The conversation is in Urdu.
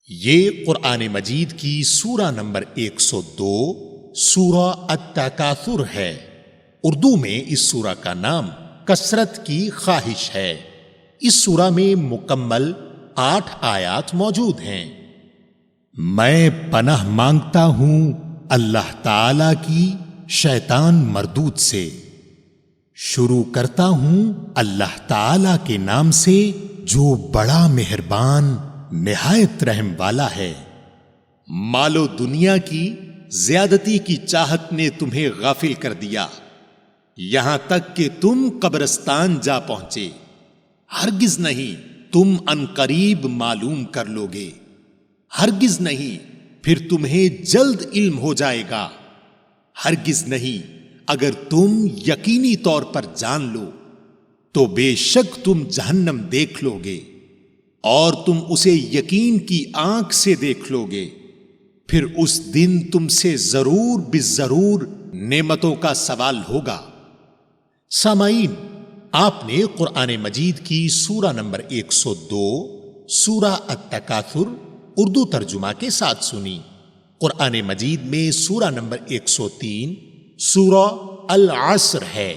یہ قرآن مجید کی سورہ نمبر 102 سورہ التکاثر ہے۔ اردو میں اس سورہ کا نام کثرت کی خواہش ہے۔ اس سورہ میں مکمل 8 آیات موجود ہیں۔ میں پناہ مانگتا ہوں اللہ تعالی کی شیطان مردود سے۔ شروع کرتا ہوں اللہ تعالی کے نام سے جو بڑا مہربان نہایت رحم والا ہے۔ مال و دنیا کی زیادتی کی چاہت نے تمہیں غافل کر دیا، یہاں تک کہ تم قبرستان جا پہنچے۔ ہرگز نہیں تم عنقریب معلوم کر لوگے، ہرگز نہیں پھر تمہیں جلد علم ہو جائے گا، ہرگز نہیں اگر تم یقینی طور پر جان لو تو بے شک تم جہنم دیکھ لو گے اور تم اسے یقین کی آنکھ سے دیکھ لو گے، پھر اس دن تم سے ضرور بالضرور نعمتوں کا سوال ہوگا۔ سامعین، آپ نے قرآن مجید کی سورہ نمبر 102 سورہ التکاثر اردو ترجمہ کے ساتھ سنی۔ قرآن مجید میں سورہ نمبر 103 سورہ العصر ہے۔